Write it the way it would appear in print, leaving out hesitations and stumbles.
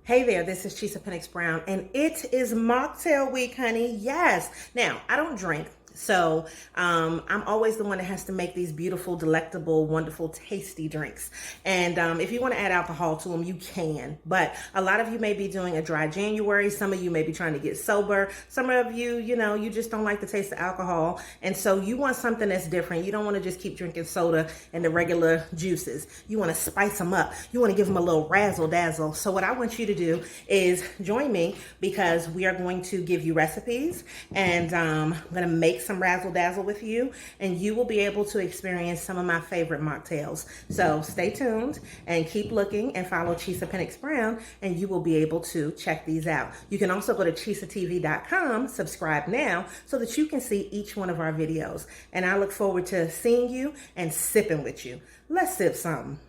Hey there, this is Chisa Pennix-Brown, and it is mocktail week, honey. Yes. Now, I don't drink, so I'm always the one that has to make these beautiful, delectable, wonderful, tasty drinks. And if you want to add alcohol to them, you can. But a lot of you may be doing a dry January. Some of you may be trying to get sober. Some of you, you just don't like the taste of alcohol. And so you want something that's different. You don't want to just keep drinking soda and the regular juices. You want to spice them up. You want to give them a little razzle dazzle. So what I want you to do is join me, because we are going to give you recipes, and I'm going to make some razzle dazzle with you, and you will be able to experience some of my favorite mocktails. So stay tuned and keep looking and follow Chisa Pennix-Brown, and you will be able to check these out. You can also go to chisatv.com, subscribe now, so that you can see each one of our videos. And I look forward to seeing you and sipping with you. Let's sip something.